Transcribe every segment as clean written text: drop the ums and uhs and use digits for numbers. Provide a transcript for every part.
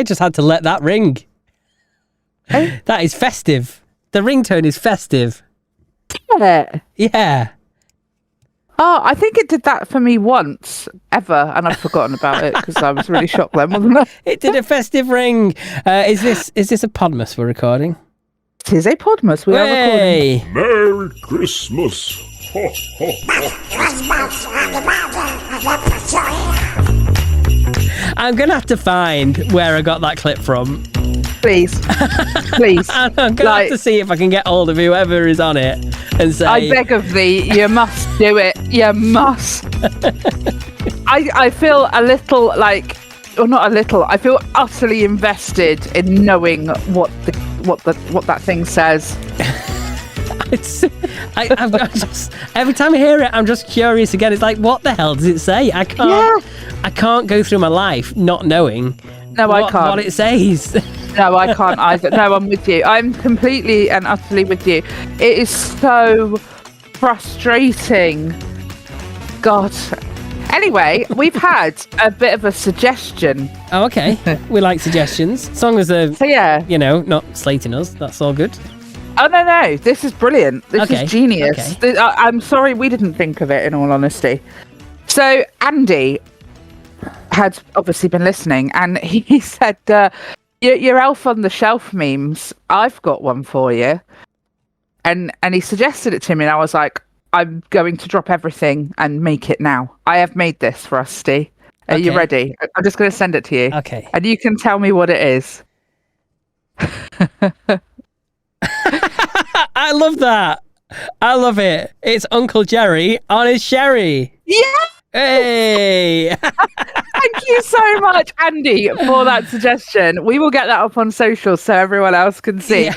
I just had to let that ring. That is festive. The ringtone is festive. Yeah. Oh, I think it did that for me once, ever, and I've forgotten about it because I was really shocked then, wasn't I? It did a festive ring. Is this a Podmas we're recording? It is a Podmas. We are recording. Merry Christmas. Ho, ho, I'm going to have to find where I got that clip from. Please. I'm going to have to see if I can get hold of whoever is on it and say... I beg of thee, you must do it. You must. I feel a little like... Or not a little. I feel utterly invested in knowing what that thing says. I'm just, every time I hear it, I'm just curious again. It's like, what the hell does it say? I can't go through my life not knowing what it says. No, I can't either. No, I'm with you. I'm completely and utterly with you. It is so frustrating. God. Anyway, we've had a bit of a suggestion. Oh, okay. We like suggestions. As long as they're, not slating us, that's all good. Oh, no. This is brilliant. This is genius. Okay. I'm sorry we didn't think of it, in all honesty. So, Andy had obviously been listening, and he said, your elf on the shelf memes, I've got one for you. And he suggested it to me, and I was like, I'm going to drop everything and make it now. I have made this for us, Steve. Are you ready? I'm just going to send it to you. Okay. And you can tell me what it is. I love that. I love it. It's Uncle Jerry on his sherry. Yeah. Hey. Thank you so much, Andy, for that suggestion. We will get that up on social so everyone else can see. Yeah.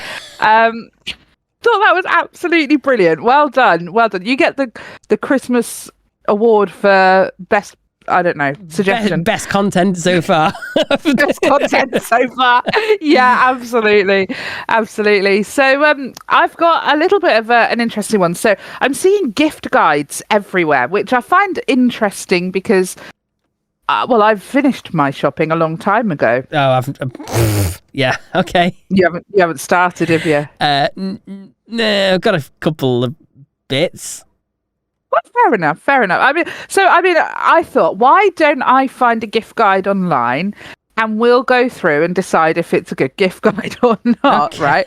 Thought that was absolutely brilliant. Well done. You get the Christmas award for best, I don't know, suggestion. Best content so far. Best content so far. Yeah, absolutely. So I've got a little bit of an interesting one. So I'm seeing gift guides everywhere, which I find interesting because I've finished my shopping a long time ago. Oh, yeah, okay. You haven't started, have you? No, I've got a couple of bits. Well, fair enough. I thought, why don't I find a gift guide online and we'll go through and decide if it's a good gift guide or not, right?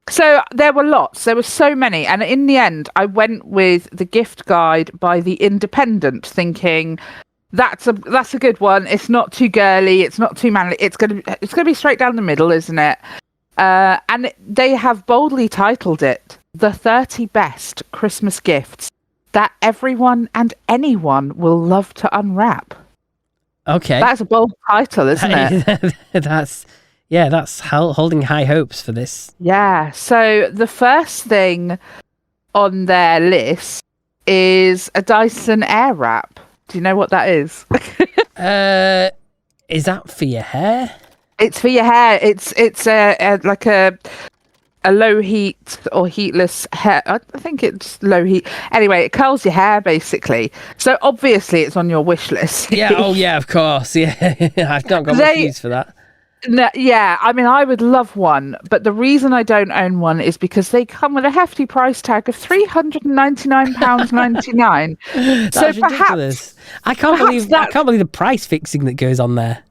So there were lots. There were so many. And in the end, I went with the gift guide by The Independent, thinking... That's a good one. It's not too girly. It's not too manly. It's gonna be straight down the middle, isn't it? And they have boldly titled it "The 30 Best Christmas Gifts That Everyone and Anyone Will Love to Unwrap." Okay, that's a bold title, isn't it? That's holding high hopes for this. Yeah. So the first thing on their list is a Dyson Airwrap. Do you know what that is? Is that for your hair? It's for your hair. It's like a low heat or heatless hair. I think it's low heat. Anyway, it curls your hair basically. So obviously it's on your wish list. Yeah. Oh yeah, of course. Yeah. I've not got much use for that. No, yeah, I mean, I would love one, but the reason I don't own one is because they come with a hefty price tag of £399.99. So ridiculous. I can't believe the price fixing that goes on there.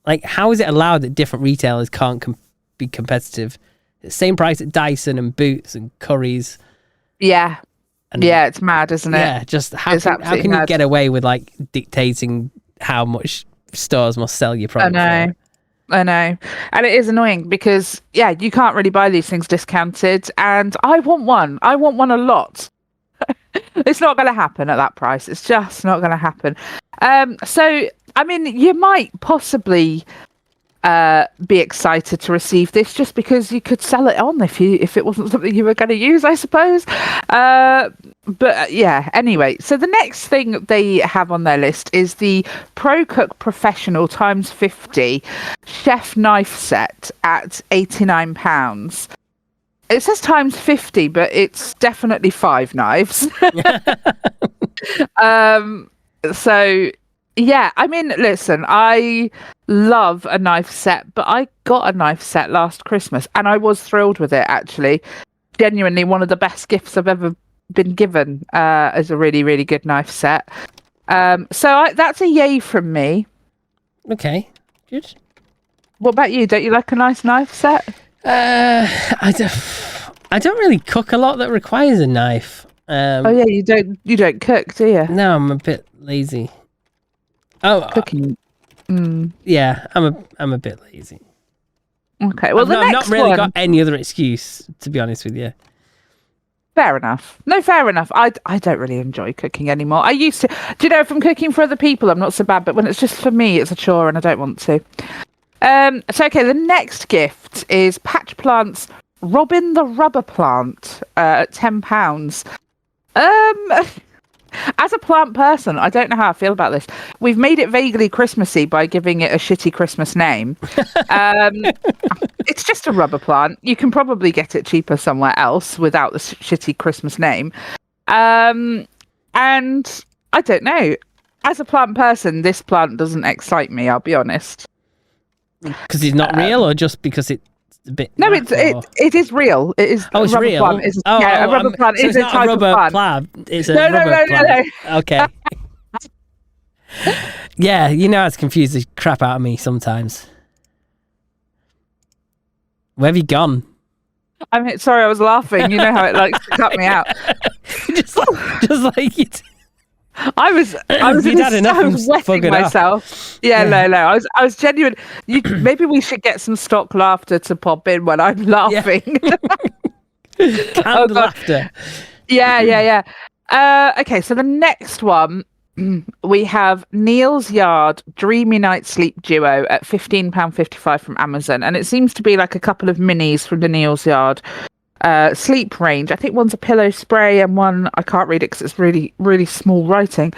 Like, how is it allowed that different retailers can't be competitive? Same price at Dyson and Boots and Curry's. Yeah. It's mad, isn't it? Yeah, just how can you get away with like dictating how much stores must sell your product? I know. And it is annoying because, you can't really buy these things discounted. And I want one. I want one a lot. It's not going to happen at that price. It's just not going to happen. So, I mean, you might possibly be excited to receive this just because you could sell it on if it wasn't something you were going to use, I suppose. Anyway, so the next thing they have on their list is the Pro Cook Professional times 50 chef knife set at £89. It says times 50, but it's definitely 5 knives. So yeah, I mean, listen, I love a knife set, but I got a knife set last Christmas and I was thrilled with it, actually. Genuinely one of the best gifts I've ever been given, as a really, really good knife set. That's a yay from me. Okay, good. What about you? Don't you like a nice knife set? I don't really cook a lot that requires a knife. Oh yeah, you don't cook, do you? No, I'm a bit lazy. Oh, Cooking. Yeah, I'm a bit lazy. Okay, well, I've not really got any other excuse, to be honest with you. Fair enough. No, fair enough. I don't really enjoy cooking anymore. I used to. Do you know, if I'm cooking for other people, I'm not so bad. But when it's just for me, it's a chore and I don't want to. Okay, the next gift is Patch Plant's Robin the Rubber Plant at £10. As a plant person, I don't know how I feel about this. We've made it vaguely Christmassy by giving it a shitty Christmas name. It's just a rubber plant. You can probably get it cheaper somewhere else without the shitty Christmas name. And I don't know. As a plant person, this plant doesn't excite me, I'll be honest. Because it's not real, or just because it's a bit... No, it is real. It is. Oh, it's rubber real? Plant is, a rubber plant so is it's a not type a rubber of plant. It's a rubber plant. No. Okay. Yeah, you know it's confused the crap out of me sometimes. Where have you gone? I'm sorry, I was laughing. You know how it likes to cut me out. just like it. I was wetting myself. Yeah, no. I was genuine. Maybe we should get some stock laughter to pop in when I'm laughing. Canned laughter. Yeah. Okay, so the next one, we have Neil's Yard Dreamy Night Sleep Duo at £15.55 from Amazon, and it seems to be like a couple of minis from the Neil's Yard sleep range. I think one's a pillow spray and one I can't read it because it's really, really small writing.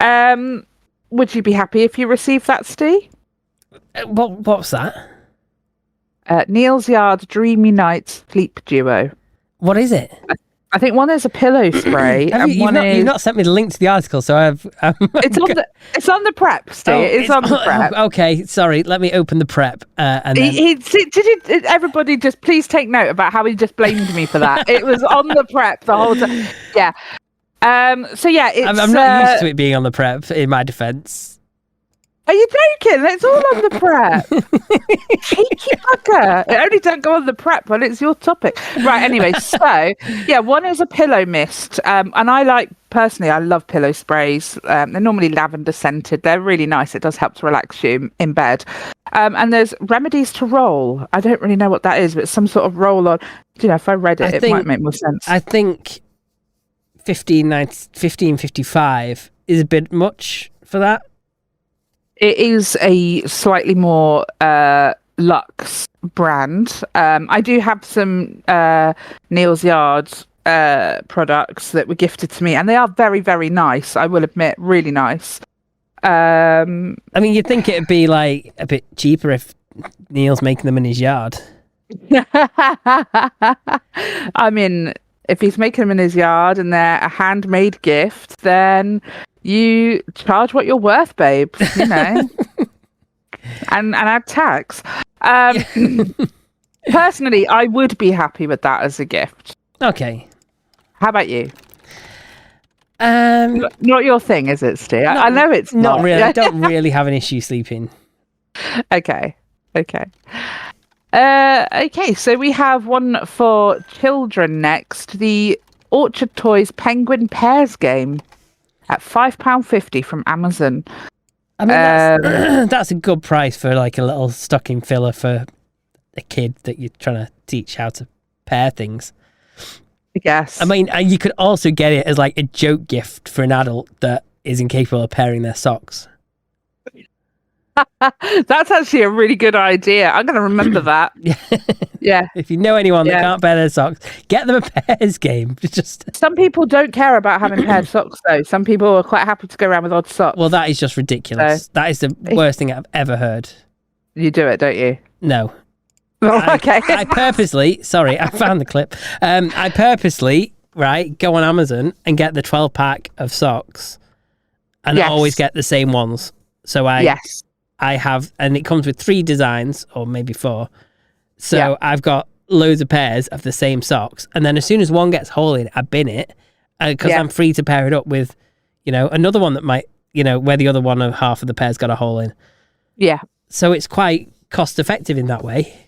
Would you be happy if you received that, Steve? What's that? Neil's Yard Dreamy Night Sleep Duo. What is it? I think one is a pillow spray. You've not sent me the link to the article, so I've... It's on the prep, Steve. It's on the prep. Okay, sorry. Let me open the prep. And then... Everybody just please take note about how he just blamed me for that. It was on the prep the whole time. Yeah. So yeah, it's... I'm not used to it being on the prep, in my defence. Are you joking? It's all on the prep. Cheeky bugger. It only don't go on the prep when it's your topic. Right, anyway, so, yeah, one is a pillow mist. And I love pillow sprays. They're normally lavender scented. They're really nice. It does help to relax you in bed. And there's Remedies to Roll. I don't really know what that is, but it's some sort of roll on. You know, if I read it, it might make more sense. I think 15.55 is a bit much for that. It is a slightly more luxe brand. I do have some Neil's Yard products that were gifted to me, and they are very, very nice. I will admit, really nice. I mean, you'd think it'd be like a bit cheaper if Neil's making them in his yard. I mean, if he's making them in his yard and they're a handmade gift, then you charge what you're worth, babe, you know, and add tax. Personally, I would be happy with that as a gift. Okay. How about you? Not your thing, is it, Steve? I know it's not. Really. I don't really have an issue sleeping. Okay. Okay, so we have one for children next. The Orchard Toys Penguin Pairs game at £5.50 from Amazon. I mean, that's a good price for like a little stocking filler for a kid that you're trying to teach how to pair things. I guess. I mean, and you could also get it as like a joke gift for an adult that is incapable of pairing their socks. That's actually a really good idea. I'm going to remember that. Yeah. If you know anyone that can't pair their socks, get them a pairs game. Some people don't care about having paired socks, though. Some people are quite happy to go around with odd socks. Well, that is just ridiculous. So, that is the worst thing I've ever heard. You do it, don't you? No. Oh, okay. I purposely, sorry, I found the clip. I purposely, go on Amazon and get the 12-pack of socks and always get the same ones. So I I have, and it comes with 3 designs or maybe 4. So I've got loads of pairs of the same socks, and then as soon as one gets a hole in it, I bin it because I'm free to pair it up with, another one that might, where the other one or half of the pair's got a hole in. Yeah. So it's quite cost effective in that way.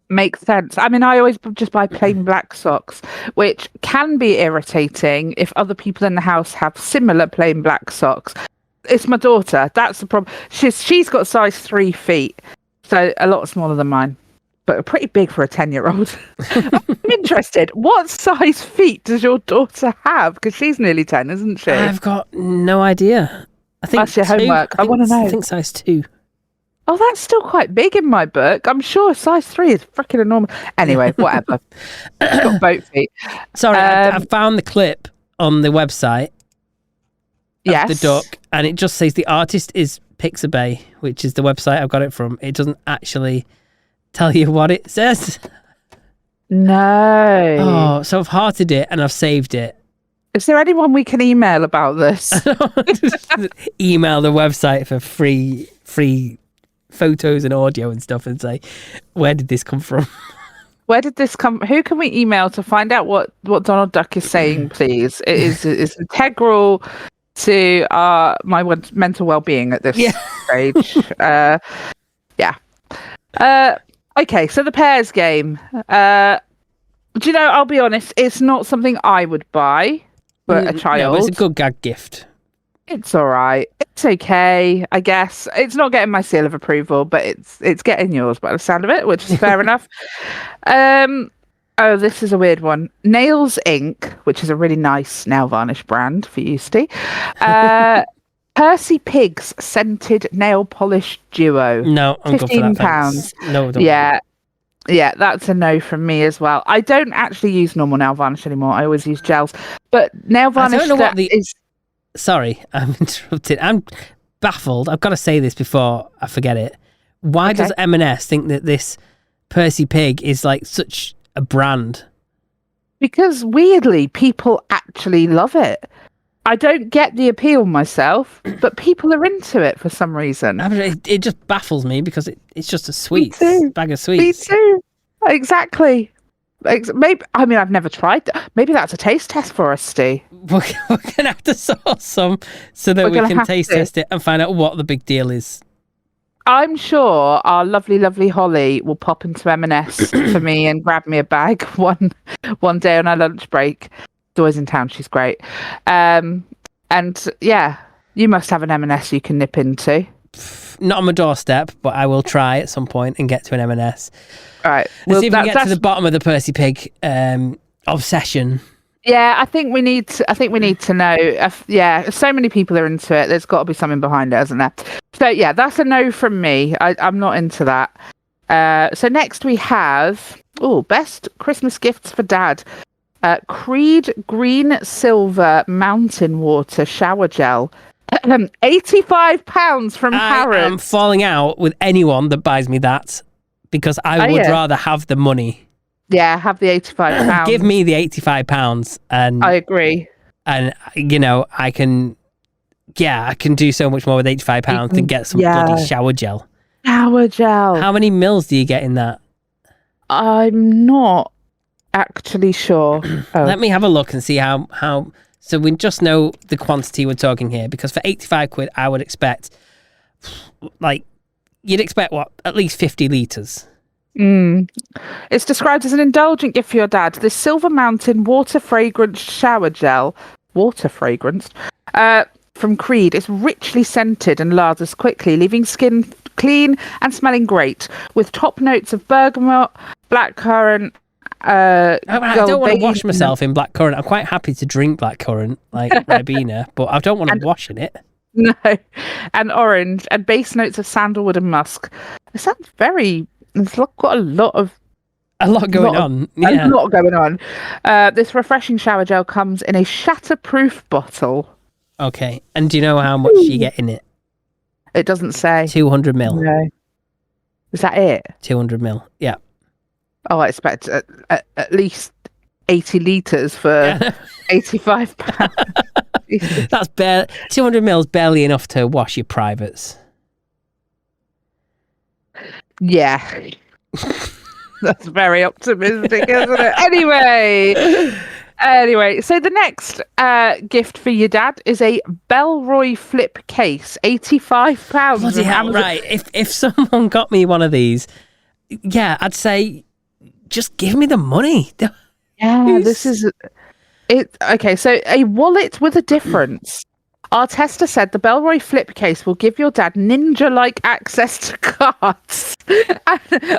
Makes sense. I mean, I always just buy plain black socks, which can be irritating if other people in the house have similar plain black socks. It's my daughter. That's the problem. She's got size 3 feet, so a lot smaller than mine, but pretty big for a 10-year-old. I'm interested. What size feet does your daughter have? Because she's nearly 10, isn't she? I've got no idea. I think that's your homework. I want to know. I think size 2. Oh, that's still quite big in my book. I'm sure size 3 is freaking enormous. Anyway, whatever. She's got boat feet. Sorry, I found the clip on the website of the duck, and it just says the artist is Pixabay, which is the website I've got it from. It doesn't actually tell you what it says. No. Oh, so I've hearted it and I've saved it. Is there anyone we can email about this? Email the website for free photos and audio and stuff and say, where did this come from? Where did this come? Who can we email to find out what Donald Duck is saying, please? It's integral to my mental well-being at this stage. Okay, so the pairs game. Do you know, I'll be honest, it's not something I would buy for a child. No, it's a good gag gift. It's all right. It's okay, I guess. It's not getting my seal of approval, but it's getting yours by the sound of it, which is fair enough. Oh, this is a weird one. Nails Inc., which is a really nice nail varnish brand for you, Steve. Percy Pig's scented nail polish duo. No, I'm good for that. £15. No, don't. Yeah, that's a no from me as well. I don't actually use normal nail varnish anymore. I always use gels. But nail varnish I don't know what is... Sorry, I'm interrupted. I'm baffled. I've got to say this before I forget it. Why does M&S think that this Percy Pig is like such a brand? Because weirdly, people actually love it. I don't get the appeal myself, but people are into it for some reason. It just baffles me because it's just a sweet bag of sweets. Me too. Exactly. Maybe, I mean, I've never tried that. Maybe that's a taste test for us, Steve. We're going to have to source some so that we can taste test it and find out what the big deal is. I'm sure our lovely, lovely Holly will pop into M&S for me and grab me a bag one day on our lunch break. She's always in town. She's great. And yeah, you must have an M&S you can nip into. Not on my doorstep, but I will try at some point and get to an M&S. All right. Let's see if we get to the bottom of the Percy Pig obsession. Yeah, I think we need to know. If so many people are into it, there's got to be something behind it, hasn't there? So yeah, that's a no from me. I'm not into that. So next we have best Christmas gifts for Dad. Creed Green Silver Mountain Water Shower Gel. £85 from Harrods. I'm falling out with anyone that buys me that because I would rather have the money. Yeah, have the £85. Give me the £85 and I agree. And I can do so much more with £85 than get some bloody shower gel. Shower gel. How many mils do you get in that? I'm not actually sure. Let me have a look and see how. So we just know the quantity we're talking here, because for £85 I would expect, you'd expect at least 50 litres. It's described as an indulgent gift for your dad. This Silver Mountain water fragrance shower gel, from Creed, is richly scented and lathers quickly, leaving skin clean and smelling great, with top notes of bergamot, blackcurrant. I don't want to wash myself in blackcurrant. I'm quite happy to drink blackcurrant, like Ribena, but I don't want to wash in it. No, and orange, and base notes of sandalwood and musk. It sounds very. It's got a lot going on. Yeah. A lot going on. This refreshing shower gel comes in a shatterproof bottle. Okay, and do you know how much you get in it? It doesn't say. 200 mil. No. Is that it? 200 mil. Yeah. Oh, I expect at least 80 litres for £85. That's 200 mil is barely enough to wash your privates. Yeah. That's very optimistic, isn't it? Anyway, so the next gift for your dad is a Bellroy flip case, £85. Bloody hell, right. If someone got me one of these, yeah, I'd say, just give me the money. Yeah, this is it. Okay, so a wallet with a difference. Our tester said the Bellroy flip case will give your dad ninja-like access to cards.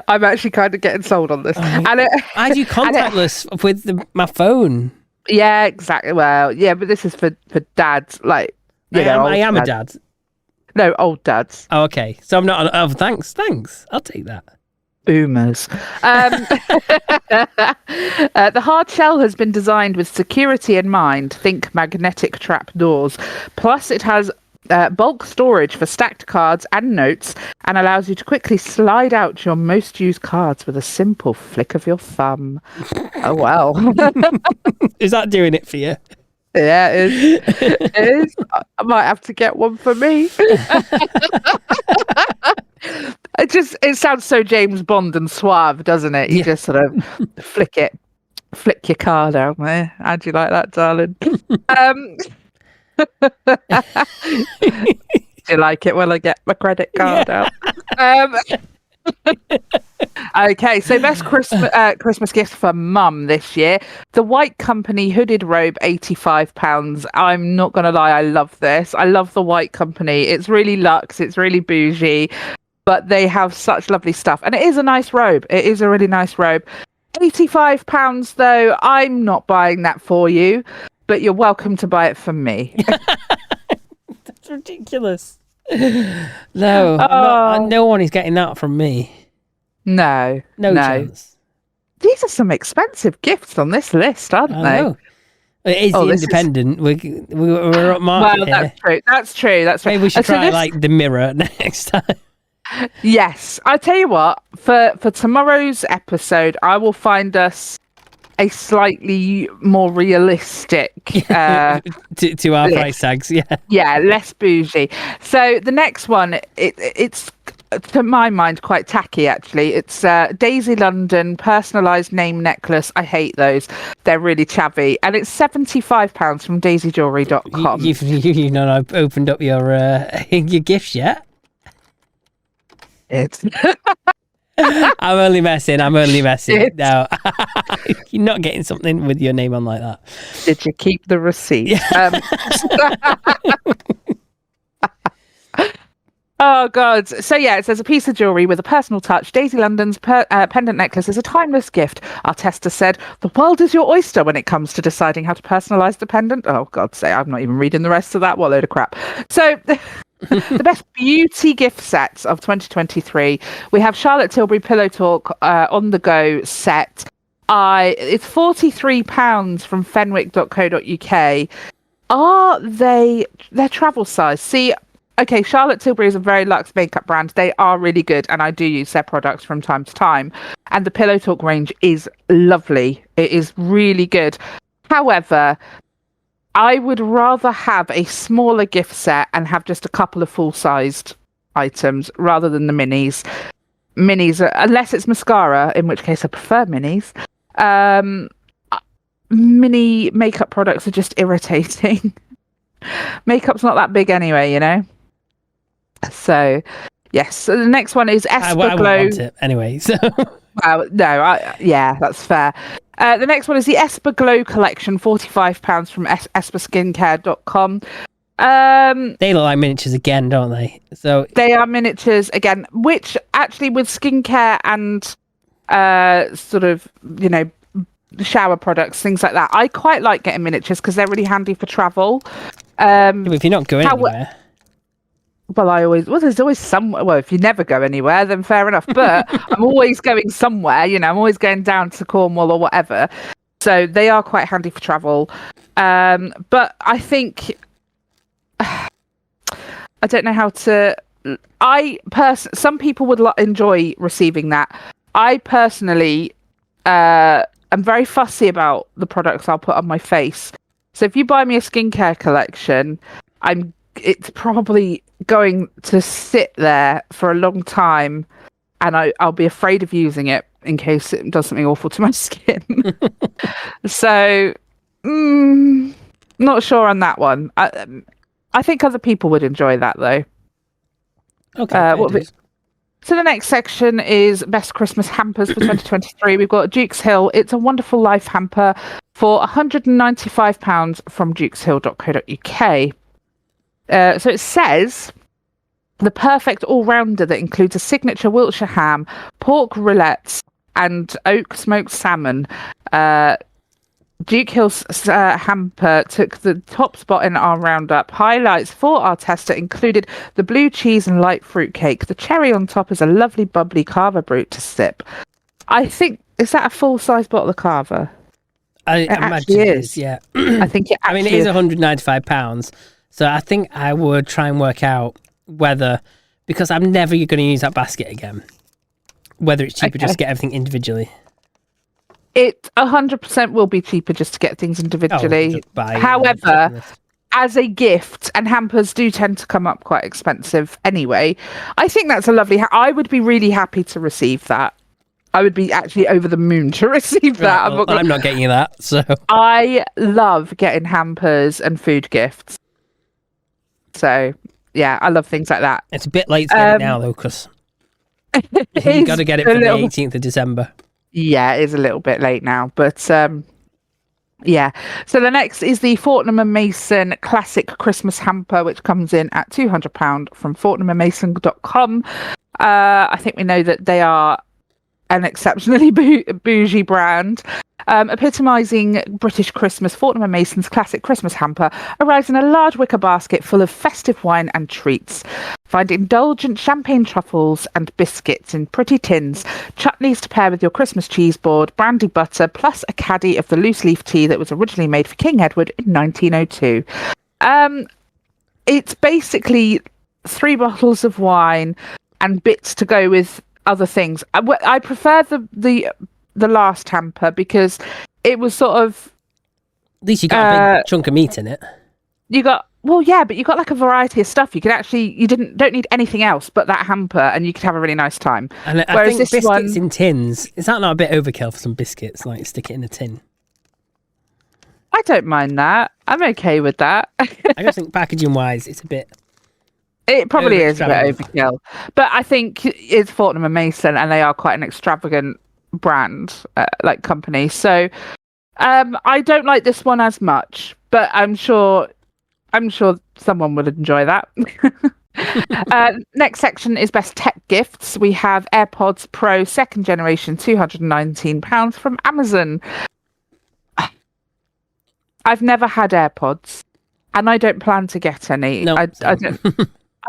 I'm actually kind of getting sold on this. I do contactless with my phone. Yeah, exactly. Well, yeah, but this is for dads, like I am a dad. No, old dads. Oh, okay. So I'm not. Oh, thanks. I'll take that. Boomers. The hard shell has been designed with security in mind. Think magnetic trap doors. Plus, it has bulk storage for stacked cards and notes, and allows you to quickly slide out your most used cards with a simple flick of your thumb. Oh, wow. Is that doing it for you? Yeah, it is. It is. I might have to get one for me. It sounds so James Bond and suave, doesn't it? You just sort of flick your card out there. How'd you like that, darling? Do you like it when I get my credit card out? Okay, so best Christmas gift for mum this year. The White Company hooded robe, £85. I'm not going to lie, I love this. I love the White Company. It's really luxe, it's really bougie, but they have such lovely stuff. And it is a nice robe. It is a really nice robe. £85 though, I'm not buying that for you, but you're welcome to buy it for me. That's ridiculous. No, no one is getting that from me. No chance. These are some expensive gifts on this list, aren't they? Know. It is the independent. We're upmarket. Well, that's true. Maybe we should try like the mirror next time. Yes, I tell you what. For tomorrow's episode, I will find us a slightly more realistic to our price tags. Yeah, less bougie. So the next one, it's to my mind quite tacky actually. It's Daisy London personalised name necklace. I hate those. They're really chavvy, and it's £75 from daisyjewelry.com. You've not opened up your gifts yet. It's I'm only messing. No, you're not getting something with your name on like that. Did you keep the receipt? Oh, God. So, yeah, it says a piece of jewellery with a personal touch. Daisy London's pendant necklace is a timeless gift. Our tester said, the world is your oyster when it comes to deciding how to personalise the pendant. Oh, God's sake, I'm not even reading the rest of that. What a load of crap. So, the best beauty gift sets of 2023. We have Charlotte Tilbury Pillow Talk on the go set. It's £43 from fenwick.co.uk. They're travel size? See, okay, Charlotte Tilbury is a very luxe makeup brand. They are really good, and I do use their products from time to time. And the Pillow Talk range is lovely. It is really good. However, I would rather have a smaller gift set and have just a couple of full-sized items rather than the minis. Minis, unless it's mascara, in which case I prefer minis. Mini makeup products are just irritating. Makeup's not that big anyway, you know? So, yes. So the next one is Esper I Glow. want it anyway, so... Yeah, that's fair. The next one is the Esper Glow collection, £45 from esperskincare.com. They look like miniatures again, don't they? So they are miniatures again, which actually with skincare and sort of, you know, shower products, things like that, I quite like getting miniatures because they're really handy for travel. If you're not going anywhere. There's always somewhere. Well, if you never go anywhere, then fair enough. But I'm always going somewhere, you know, I'm always going down to Cornwall or whatever. So they are quite handy for travel. But I think, I don't know how to, some people would enjoy receiving that. I personally am very fussy about the products I'll put on my face. So if you buy me a skincare collection, it's probably going to sit there for a long time and I'll be afraid of using it in case it does something awful to my skin. So, not sure on that one. I think other people would enjoy that though. Okay. So the next section is Best Christmas Hampers for 2023. We've got Duke's Hill. It's a Wonderful Life hamper for £195 from dukeshill.co.uk. So it says, the perfect all-rounder that includes a signature Wiltshire ham, pork rillettes, and oak smoked salmon. Duke Hill's hamper took the top spot in our roundup. Highlights for our tester included the blue cheese and light fruit cake. The cherry on top is a lovely bubbly Carver brute to sip. I think, is that a full-size bottle of Carver? I imagine it is, yeah. I think it actually it is £195. So I think I would try and work out whether, because I'm never going to use that basket again, whether it's cheaper just to get everything individually. It 100% will be cheaper just to get things individually. Oh, however, as a gift, and hampers do tend to come up quite expensive anyway, I think that's a lovely... I would be really happy to receive that. I would be actually over the moon to receive that. Right, I'm not getting you that, so... I love getting hampers and food gifts. So, yeah, I love things like that. It's a bit late to get it now, though, because you've got to get it for the 18th of December. Yeah, it is a little bit late now, but yeah. So the next is the Fortnum & Mason Classic Christmas Hamper, which comes in at £200 from fortnumandmason.com. I think we know that they are an exceptionally bougie brand. Epitomising British Christmas, Fortnum & Mason's Classic Christmas Hamper arrives in a large wicker basket full of festive wine and treats. Find indulgent champagne truffles and biscuits in pretty tins, chutneys to pair with your Christmas cheese board, brandy butter, plus a caddy of the loose leaf tea that was originally made for King Edward in 1902. It's basically 3 bottles of wine and bits to go with other things. I prefer the last hamper because it was sort of... At least you got a big chunk of meat in it. You got... Well, yeah, but you got like a variety of stuff. You could actually... You don't need anything else but that hamper, and you could have a really nice time. And I think biscuits in tins, is that not a bit overkill for some biscuits? Like, stick it in a tin. I don't mind that. I'm okay with that. I just think packaging-wise, it's a bit... It probably is a bit overkill. But I think it's Fortnum & Mason, and they are quite an extravagant brand, like company. So I don't like this one as much, but I'm sure someone would enjoy that. Next section is Best Tech Gifts. We have AirPods Pro 2nd generation, £219 from Amazon. I've never had AirPods, and I don't plan to get any. No, I don't.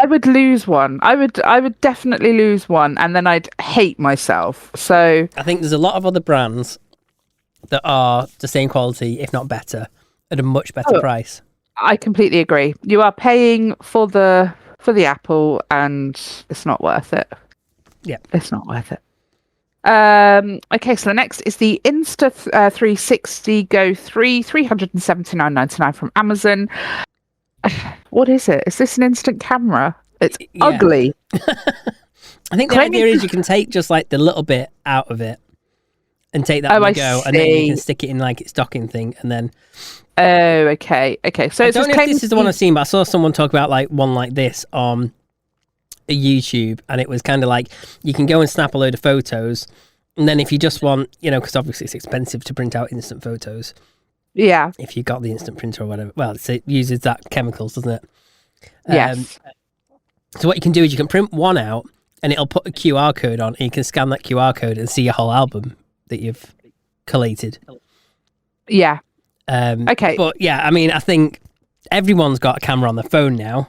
I would lose one. I would definitely lose one, and then I'd hate myself. So I think there's a lot of other brands that are the same quality, if not better, at a much better price. I completely agree. You are paying for the Apple, and it's not worth it. Yeah, it's not worth it. Okay, so the next is the Insta 360 Go 3, £379.99 from Amazon. What is it? Is this an instant camera? It's ugly. I think the idea is you can take just like the little bit out of it and take that and go, and then you can stick it in like its docking thing, and then. Oh, okay. So I don't know if this is the one I've seen, but I saw someone talk about like one like this on YouTube, and it was kind of like you can go and snap a load of photos, and then if you just want, because obviously it's expensive to print out instant photos. Yeah. If you got the instant printer or whatever. Well, it uses that chemicals, doesn't it? Yes. So what you can do is you can print one out and it'll put a QR code on, and you can scan that QR code and see your whole album that you've collated. Yeah. Okay. But yeah, I mean, I think everyone's got a camera on their phone now.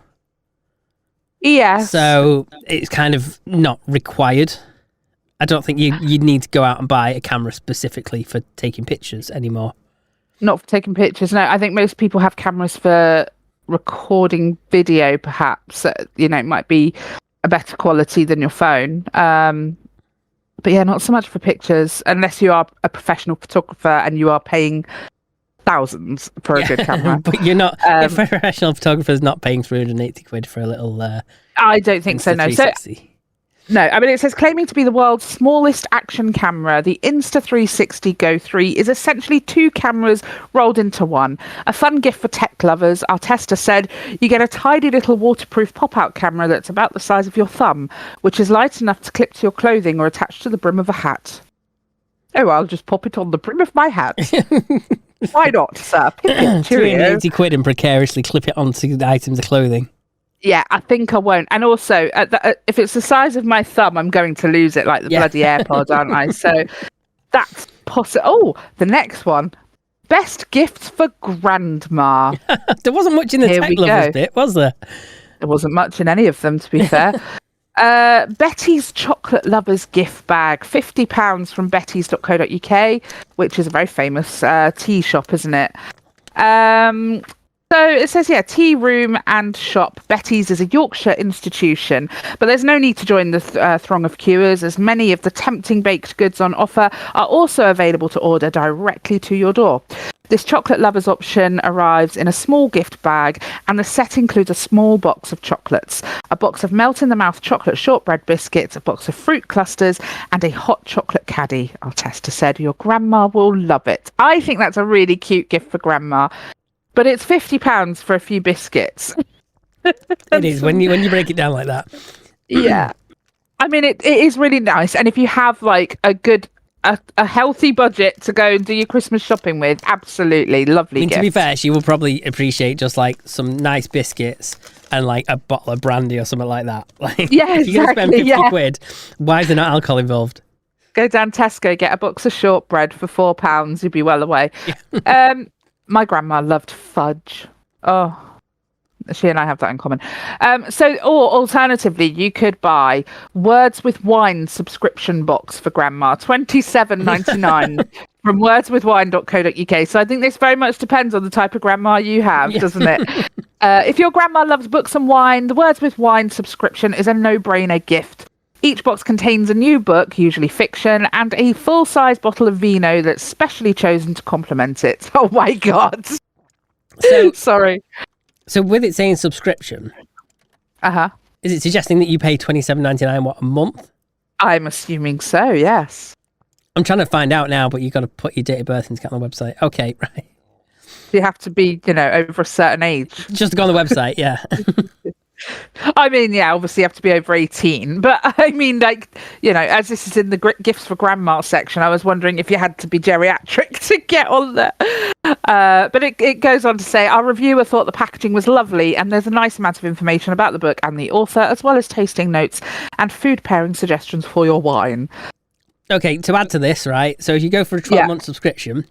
Yeah. So it's kind of not required. I don't think you'd need to go out and buy a camera specifically for taking pictures anymore. Not for taking pictures. No, I think most people have cameras for recording video, perhaps. It might be a better quality than your phone. But yeah, not so much for pictures, unless you are a professional photographer and you are paying thousands for a good camera. But you're not, a professional photographer is not paying £380 for a little... I don't think so, no. So No, I mean, it says claiming to be the world's smallest action camera, the Insta360 Go 3 is essentially 2 cameras rolled into one. A fun gift for tech lovers. Our tester said you get a tidy little waterproof pop-out camera that's about the size of your thumb, which is light enough to clip to your clothing or attach to the brim of a hat. Oh, I'll just pop it on the brim of my hat. Why not, sir? Cheerio. 280 quid and precariously clip it onto the items of clothing. Yeah, I think I won't. And also, if it's the size of my thumb, I'm going to lose it like the bloody AirPod, aren't I? So that's possible. Oh, the next one. Best gifts for Grandma. There wasn't much in the tech lovers bit, was there? There wasn't much in any of them, to be fair. Betty's Chocolate Lovers gift bag, £50 from bettys.co.uk, which is a very famous tea shop, isn't it? So it says here, tea room and shop. Betty's is a Yorkshire institution, but there's no need to join the throng of queuers, as many of the tempting baked goods on offer are also available to order directly to your door. This chocolate lovers option arrives in a small gift bag, and the set includes a small box of chocolates, a box of melt-in-the-mouth chocolate shortbread biscuits, a box of fruit clusters, and a hot chocolate caddy. Our tester said your grandma will love it. I think that's a really cute gift for Grandma. But it's £50 for a few biscuits. It is when you break it down like that. Yeah, I mean it is really nice, and if you have like a healthy budget to go and do your Christmas shopping with, absolutely lovely. To be fair, she will probably appreciate just like some nice biscuits and like a bottle of brandy or something like that. Like, yeah, if you're gonna spend 50 quid, why is there not alcohol involved? Go down Tesco, get a box of shortbread for £4. You'd be well away. Yeah. My grandma loved fudge. Oh, she and I have that in common. Or alternatively, you could buy Words with Wine subscription box for Grandma, $27.99 from wordswithwine.co.uk. So I think this very much depends on the type of grandma you have, doesn't it? If your grandma loves books and wine, the Words with Wine subscription is a no-brainer gift. Each box contains a new book, usually fiction, and a full-size bottle of vino that's specially chosen to complement it. Oh my God. So sorry. So with it saying subscription, is it suggesting that you pay $27.99 a month? I'm assuming so, yes. I'm trying to find out now, but you've got to put your date of birth into the website. Okay, right. You have to be, over a certain age. Just to go on the website, yeah. I mean, yeah, obviously you have to be over 18, but I mean, like, as this is in the gifts for Grandma section, I was wondering if you had to be geriatric to get on there. But it goes on to say, our reviewer thought the packaging was lovely, and there's a nice amount of information about the book and the author, as well as tasting notes and food pairing suggestions for your wine. Okay, to add to this, right, so if you go for a 12-month subscription,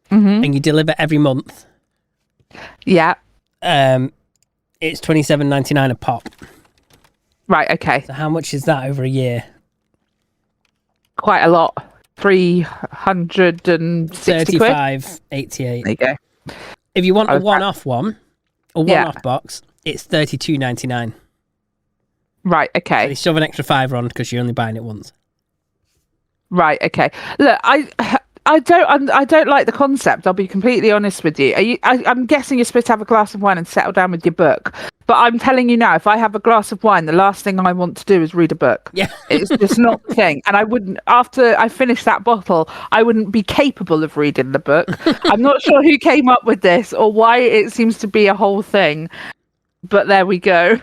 and you deliver every month, it's $27.99 a pop. Right, okay. So how much is that over a year? Quite a lot. 360 quid. $35.88. There you go. If you want a one-off one, a one-off box, it's $32.99. Right, okay. So you still have an extra £5 on because you're only buying it once. Right, okay. Look, I don't like the concept. I'll be completely honest with you. I'm guessing you're supposed to have a glass of wine and settle down with your book. But I'm telling you now, if I have a glass of wine, the last thing I want to do is read a book. Yeah, it's just not the thing. And I wouldn't. After I finish that bottle, I wouldn't be capable of reading the book. I'm not sure who came up with this or why it seems to be a whole thing. But there we go.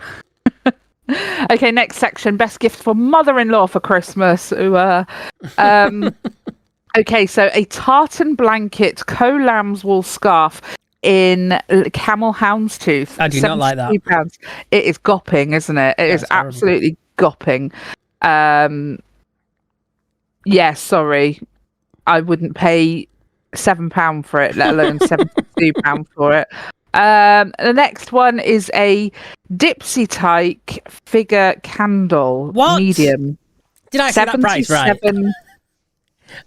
Okay, next section. Best gift for mother-in-law for Christmas. Okay, so a tartan blanket co-lamb's wool scarf in camel houndstooth. I do not like that. £72. It is gopping, isn't it? It is absolutely gopping. Yeah, sorry. I wouldn't pay £7 for it, let alone £72 for it. The next one is a Dipsy Tyke figure candle. What? Medium. Did I say that price right?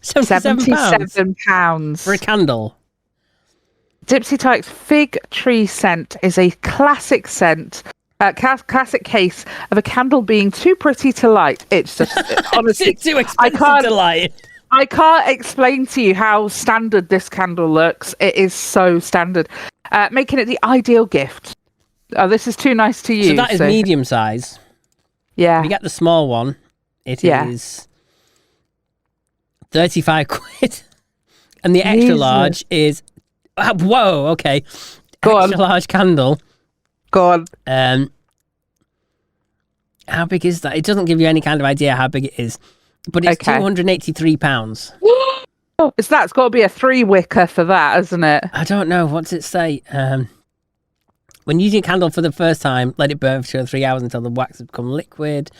£77 for a candle. Dipsy Tyke's Fig Tree Scent is a classic scent, classic case of a candle being too pretty to light. It's just honestly too expensive to light. I can't explain to you how standard this candle looks. It is so standard, making it the ideal gift. Oh, this is too nice to use. So that is medium size. Yeah. If you get the small one, It is 35 quid. And the extra large is... whoa, okay. Extra large candle. Go on. How big is that? It doesn't give you any kind of idea how big it is. But it's £283. That's got to be a 3-wicker for that, isn't it? I don't know. What does it say? When using a candle for the first time, let it burn for 2 or 3 hours until the wax has become liquid.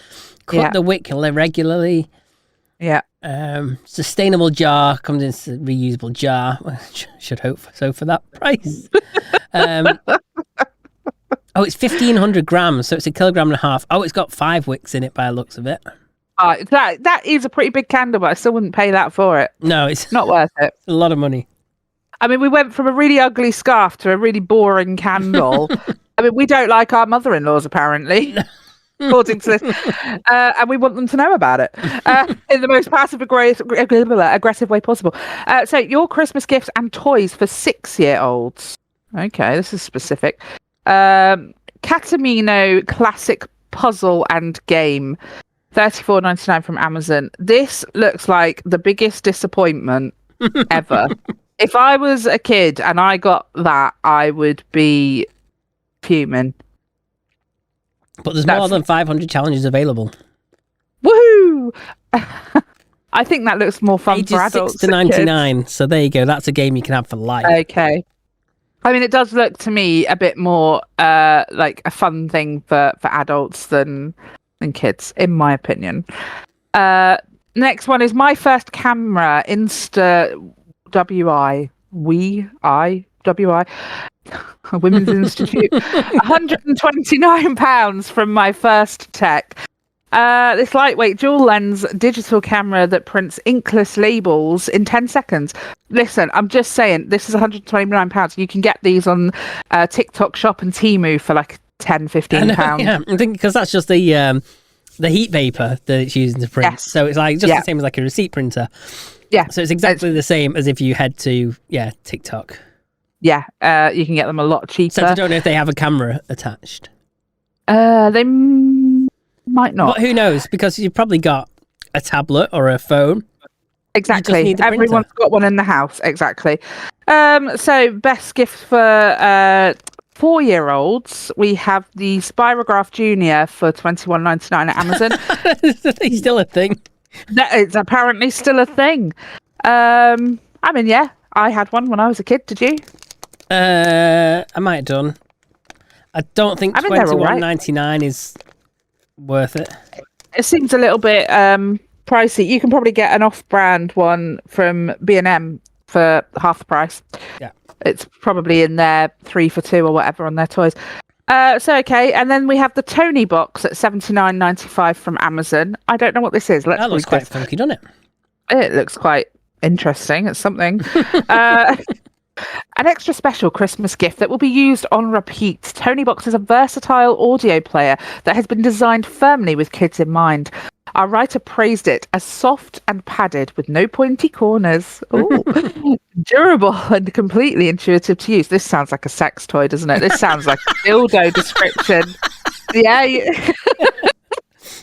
Cut the wick regularly. Yeah. Sustainable jar, comes in a reusable jar. Should hope so for that price. It's 1,500 grams, so it's 1.5 kilograms. Oh, it's got 5 wicks in it by the looks of it. That is a pretty big candle, but I still wouldn't pay that for it. No, it's not worth it. A lot of money. I mean, we went from a really ugly scarf to a really boring candle. I mean, we don't like our mother-in-laws, apparently, according to this. And we want them to know about it in the most passive-aggressive way possible. So your Christmas gifts and toys for 6-year-olds. Okay, this is specific. Catamino classic puzzle and game. $34.99 from Amazon. This looks like the biggest disappointment ever. If I was a kid and I got that, I would be fuming. But there's more than 500 challenges available. Woohoo! I think that looks more fun for adults. 6 to 99. So there you go. That's a game you can have for life. Okay. I mean, it does look to me a bit more like a fun thing for adults than kids, in my opinion. Next one is my first camera, Insta WI. Women's Institute. £129 from my first tech. This lightweight dual lens digital camera that prints inkless labels in 10 seconds. Listen, I'm just saying, this is £129. You can get these on TikTok Shop and Temu for like £10-15. Yeah, I think because that's just the heat vapor that it's using to print. Yes. So it's like just the same as like a receipt printer. Yeah. So it's exactly the same as if you head to TikTok. Yeah, you can get them a lot cheaper. So I don't know if they have a camera attached. They might not. But who knows? Because you've probably got a tablet or a phone. Exactly. Everyone's got one in the house. Exactly. So best gift for 4-year-olds, we have the Spirograph Junior for $21.99 at Amazon. It's still a thing. It's apparently still a thing. I mean, yeah, I had one when I was a kid. Did you? I might have done. I don't think $21.99 is worth it. It seems a little bit pricey. You can probably get an off-brand one from B&M for half the price. Yeah. It's probably in there 3 for 2 or whatever on their toys. Okay, and then we have the Tony box at $79.95 from Amazon. I don't know what this is. That looks quite funky, doesn't it? It looks quite interesting. It's something. An extra special Christmas gift that will be used on repeat. Tony Box is a versatile audio player that has been designed firmly with kids in mind. Our writer praised it as soft and padded with no pointy corners. Ooh. Durable and completely intuitive to use. This sounds like a sex toy, doesn't it? This sounds like a dildo description. Yeah.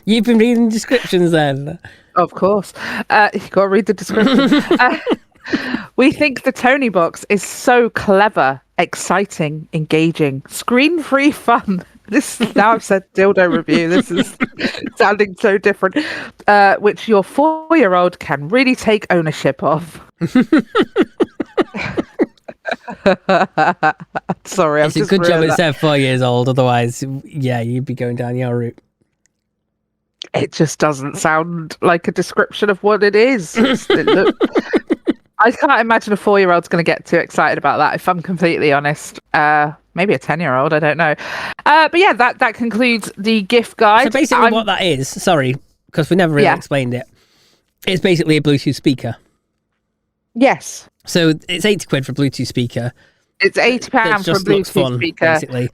You've been reading descriptions then? Of course. You've got to read the description. We think the Tony Box is so clever, exciting, engaging, screen-free fun. Now I've said dildo review. This is sounding so different. Which your 4-year-old can really take ownership of. Sorry, it's a good job it said 4 years old. Otherwise, yeah, you'd be going down your route. It just doesn't sound like a description of what it is. I can't imagine a 4-year-old's going to get too excited about that, if I'm completely honest. Maybe a 10-year-old, I don't know. But yeah, that concludes the gift guide. So basically what that is, sorry, because we never really explained it, it's basically a Bluetooth speaker. Yes. So it's 80 quid for a Bluetooth speaker. It's £80 for a Bluetooth speaker. Basically.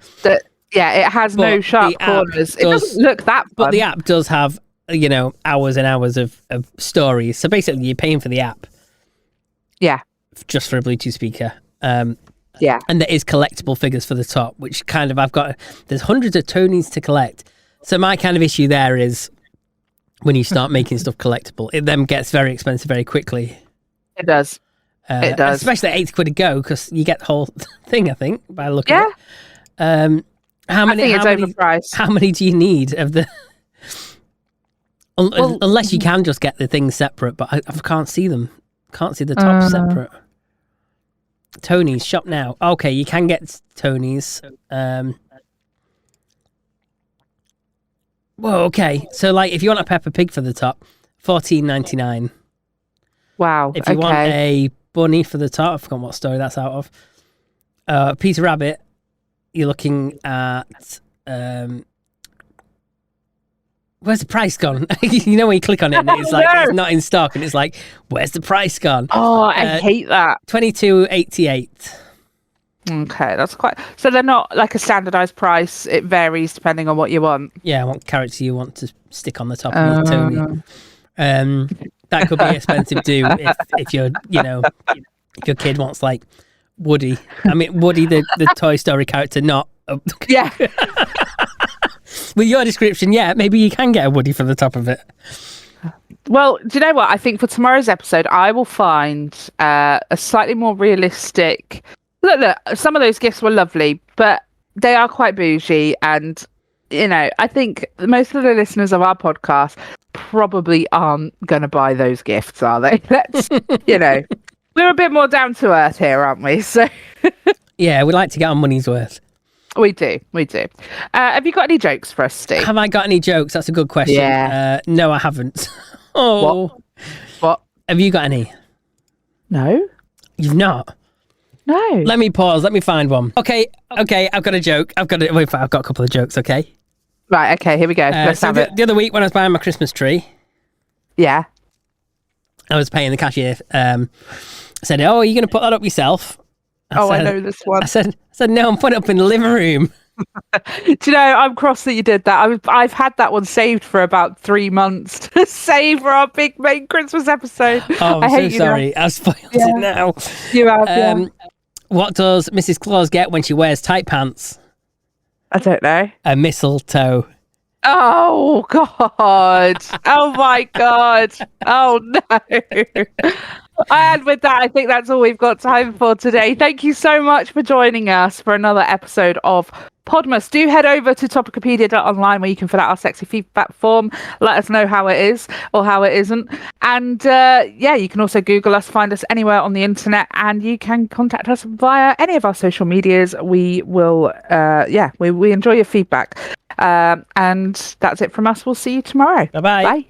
It has no sharp corners. It doesn't look that fun. But the app does have, hours and hours of stories. So basically you're paying for the app. Yeah. Just for a Bluetooth speaker. Yeah. And there is collectible figures for the top, which there's hundreds of Tonys to collect. So my kind of issue there is, when you start making stuff collectible. It then gets very expensive very quickly. It does. It does. Especially at 80 quid a go, because you get the whole thing, I think, by looking at it. How many? Overpriced. How many do you need of the? Unless you can just get the things separate, but I can't see them. Can't see the top separate. Tony's shop now. Okay, you can get Tony's. Well, okay. So, like, if you want a Peppa Pig for the top, $14.99. Wow. If you want a bunny for the top, I've forgotten what story that's out of. Peter Rabbit, you're looking at. Where's the price gone? You know when you click on it and it's like it's not in stock, and it's like, where's the price gone? Oh, I hate that. $22.88. Okay, that's quite. So they're not like a standardized price. It varies depending on what you want. Yeah, what character you want to stick on the top of your Tony. That could be expensive too if you're, if your kid wants like Woody. I mean, Woody, the Toy Story character, not. Yeah. With your description, yeah, maybe you can get a Woody for the top of it. Well, do you know what? I think for tomorrow's episode, I will find a slightly more realistic. Look, some of those gifts were lovely, but they are quite bougie. And, I think most of the listeners of our podcast probably aren't going to buy those gifts, are they? Let's, we're a bit more down to earth here, aren't we? So, yeah, we like to get our money's worth. We do. Have you got any jokes for us, Steve? Have I got any jokes? That's a good question. Yeah. No, I haven't. Oh. What? Have you got any? No. You've not? No. Let me pause. Let me find one. Okay. I've got a joke. I've got a couple of jokes, okay? Right, okay, here we go. Let's have it. The other week when I was buying my Christmas tree. Yeah. I was paying the cashier. Said, "Oh, are you going to put that up yourself?" I know this one. I said, no, I'm putting it up in the living room. Do you know, I'm cross that you did that. I've had that one saved for about 3 months to save for our big main Christmas episode. Oh, I'm so sorry. I've spoiled it now. You have, What does Mrs. Claus get when she wears tight pants? I don't know. A mistletoe. Oh, God. Oh, my God. Oh, no. And with that, I think that's all we've got time for today. Thank you so much for joining us for another episode of Podmas. Do head over to Topicopedia.online where you can fill out our sexy feedback form. Let us know how it is or how it isn't. And you can also Google us, find us anywhere on the internet, and you can contact us via any of our social medias. We will, we enjoy your feedback. And that's it from us. We'll see you tomorrow. Bye-bye. Bye.